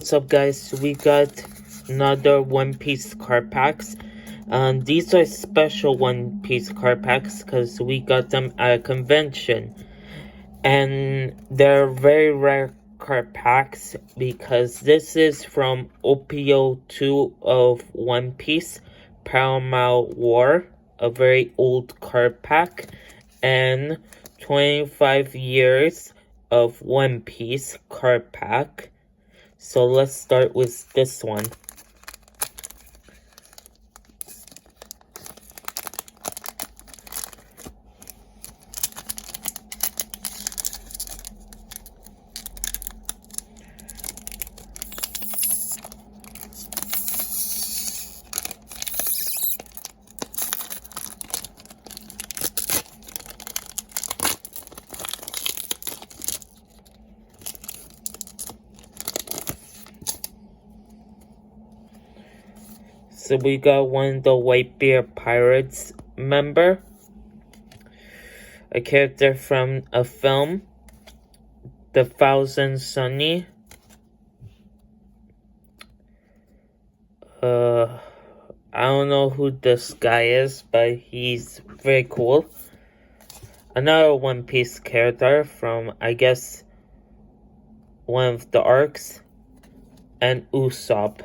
What's up, guys? We got another One Piece card packs. These are special One Piece card packs because we got them at a convention. And they're very rare card packs because this is from op-2 of One Piece, Paramount War, a very old card pack, and 25 years of One Piece card pack. So let's start with this one. So we got one of the Whitebeard Pirates member, a character from a film, The Thousand Sunny. I don't know who this guy is, but he's very cool. Another One Piece character from, I guess, one of the arcs, and Usopp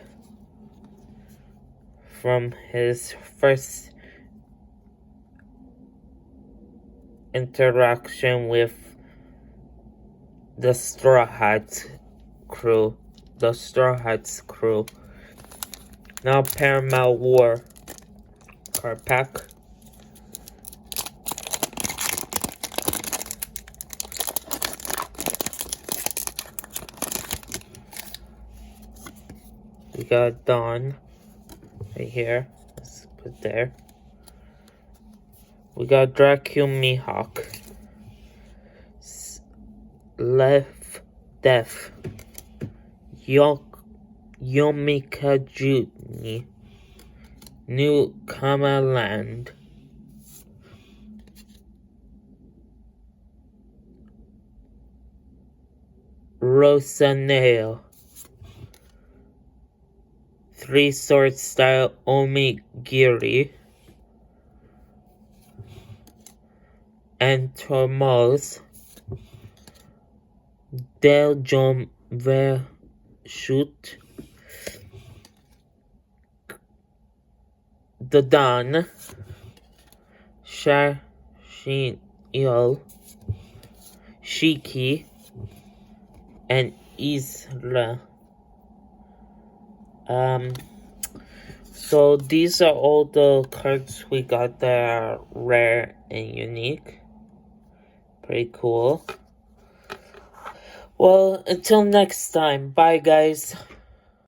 from his first interaction with the Straw Hats crew. Now Paramount War card pack. We got Dawn right here. Let's put there. We got Dracula Mihawk. Left Death. Yomika Juni. New Kamaland. Rosaneo. Three Sword Style Omigiri. And Tormos. Del Jom Shoot. The Dawn. Shashin Il. Shiki. And Isla. So these are all the cards we got that are rare and unique. Pretty cool. Well, until next time, bye guys.